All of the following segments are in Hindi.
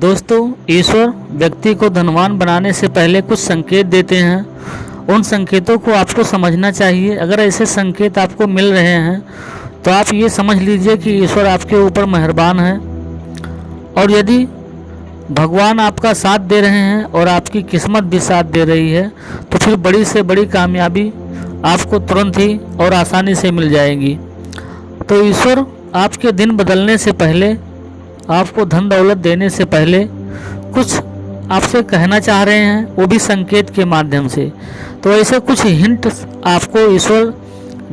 दोस्तों, ईश्वर व्यक्ति को धनवान बनाने से पहले कुछ संकेत देते हैं। उन संकेतों को आपको समझना चाहिए। अगर ऐसे संकेत आपको मिल रहे हैं तो आप ये समझ लीजिए कि ईश्वर आपके ऊपर मेहरबान है। और यदि भगवान आपका साथ दे रहे हैं और आपकी किस्मत भी साथ दे रही है तो फिर बड़ी से बड़ी कामयाबी आपको तुरंत ही और आसानी से मिल जाएगी। तो ईश्वर आपके दिन बदलने से पहले, आपको धन दौलत देने से पहले कुछ आपसे कहना चाह रहे हैं, वो भी संकेत के माध्यम से। तो ऐसे कुछ हिंट आपको ईश्वर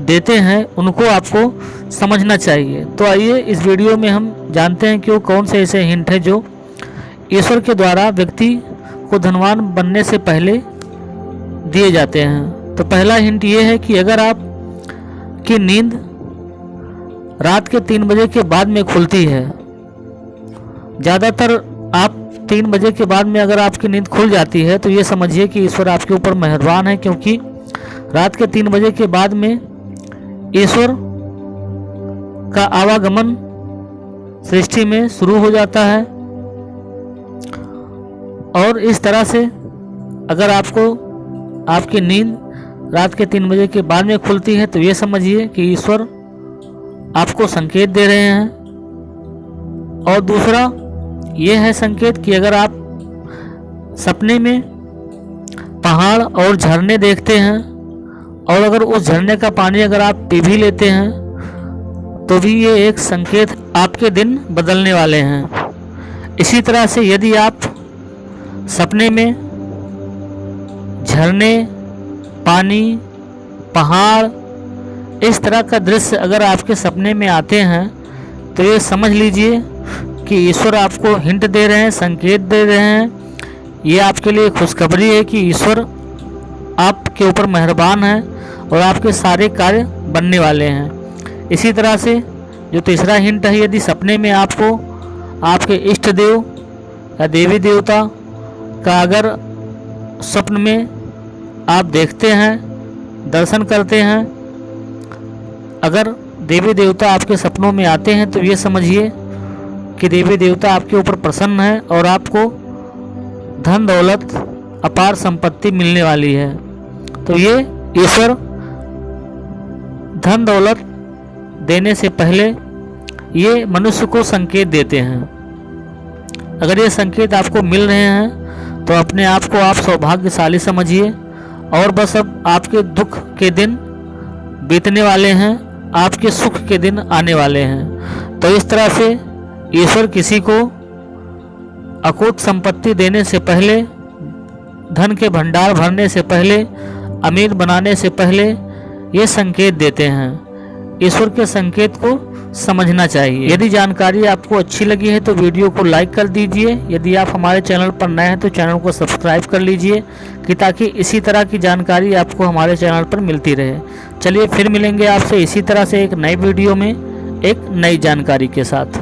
देते हैं, उनको आपको समझना चाहिए। तो आइए इस वीडियो में हम जानते हैं कि वो कौन से ऐसे हिंट हैं जो ईश्वर के द्वारा व्यक्ति को धनवान बनने से पहले दिए जाते हैं। तो पहला हिंट ये है कि अगर आप की नींद रात के 3 बजे के बाद में खुलती है, ज़्यादातर आप 3 बजे के बाद में अगर आपकी नींद खुल जाती है तो ये समझिए कि ईश्वर आपके ऊपर मेहरबान है, क्योंकि रात के 3 बजे के बाद में ईश्वर का आवागमन सृष्टि में शुरू हो जाता है। और इस तरह से अगर आपकी नींद रात के 3 बजे के बाद में खुलती है तो ये समझिए कि ईश्वर आपको संकेत दे रहे हैं। और दूसरा ये है संकेत कि अगर आप सपने में पहाड़ और झरने देखते हैं और अगर उस झरने का पानी अगर आप पी भी लेते हैं तो भी ये एक संकेत आपके दिन बदलने वाले हैं। इसी तरह से यदि आप सपने में झरने, पानी, पहाड़, इस तरह का दृश्य अगर आपके सपने में आते हैं तो ये समझ लीजिए कि ईश्वर आपको हिंट दे रहे हैं, संकेत दे रहे हैं। ये आपके लिए खुशखबरी है कि ईश्वर आपके ऊपर मेहरबान है और आपके सारे कार्य बनने वाले हैं। इसी तरह से जो तीसरा हिंट है, यदि सपने में आपको आपके इष्ट देव या देवी देवता का अगर स्वप्न में आप देखते हैं, दर्शन करते हैं, अगर देवी देवता आपके सपनों में आते हैं तो ये समझिए कि देवी देवता आपके ऊपर प्रसन्न है और आपको धन दौलत, अपार संपत्ति मिलने वाली है। तो ये ईश्वर धन दौलत देने से पहले ये मनुष्य को संकेत देते हैं। अगर ये संकेत आपको मिल रहे हैं तो अपने आप को आप सौभाग्यशाली समझिए और बस अब आपके दुख के दिन बीतने वाले हैं, आपके सुख के दिन आने वाले हैं। तो इस तरह से ईश्वर किसी को अकूट संपत्ति देने से पहले, धन के भंडार भरने से पहले, अमीर बनाने से पहले ये संकेत देते हैं। ईश्वर के संकेत को समझना चाहिए। यदि जानकारी आपको अच्छी लगी है तो वीडियो को लाइक कर दीजिए। यदि आप हमारे चैनल पर नए हैं तो चैनल को सब्सक्राइब कर लीजिए कि ताकि इसी तरह की जानकारी आपको हमारे चैनल पर मिलती रहे। चलिए फिर मिलेंगे आपसे इसी तरह से एक नई वीडियो में एक नई जानकारी के साथ।